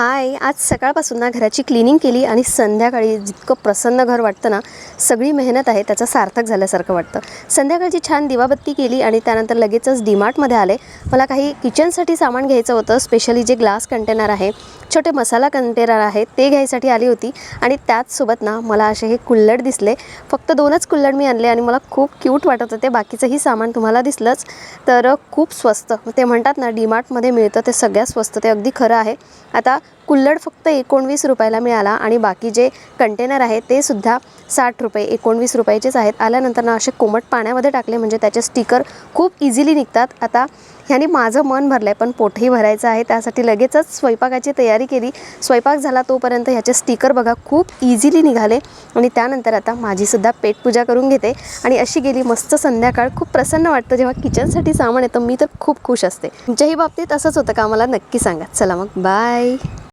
हाय, आज सकाळपासून ना घराची क्लिनिंग केली आणि संध्याकाळी जितकं प्रसन्न घर वाटतं ना, सगळी मेहनत आहे त्याचं सार्थक झाल्यासारखं वाटतं. संध्याकाळची छान दिवाबत्ती केली आणि त्यानंतर लगेचच डीमार्टमध्ये आले. मला काही किचनसाठी सामान घ्यायचं होतं, स्पेशली जे ग्लास कंटेनर आहे, छोटे मसाला कंटेनर आहेत ते घ्यायसाठी आली होती. आणि त्याचसोबत ना मला असे हे कुल्हड दिसले. फक्त 2च कुल्हड मी आणले आणि मला खूप क्यूट वाटत होते. बाकीचंही सामान तुम्हाला दिसलंच. तर खूप स्वस्त, ते म्हणतात ना डीमार्टमध्ये मिळतं ते सगळ्यात स्वस्त, ते अगदी खरं आहे. आता कुल्हड फक्त 19 रुपयाला मिळाला आणि बाकी जे कंटेनर आहे ते सुद्धा 60 रुपये 19 रुपयाचेच आहेत. आल्यानंतर ना असे कोमट पाण्यामध्ये टाकले म्हणजे त्याचे स्टिकर खूप इझिली निघतात. आता ह्याने माझं मन भरलं आहे, पण पोटही भरायचं आहे. त्यासाठी लगेचच स्वयंपाकाची तयारी केली. स्वयंपाक झाला तोपर्यंत ह्याचे स्टिकर बघा खूप इझिली निघाले. आणि त्यानंतर आता माझीसुद्धा पेटपूजा करून घेते आणि अशी गेली मस्त संध्याकाळ. खूप प्रसन्न वाटतं जेव्हा किचनसाठी सामान येतं. मी तर खूप खुश असते. तुमच्याही बाबतीत असंच होतं का? मला नक्की सांगा. चला मग बाय.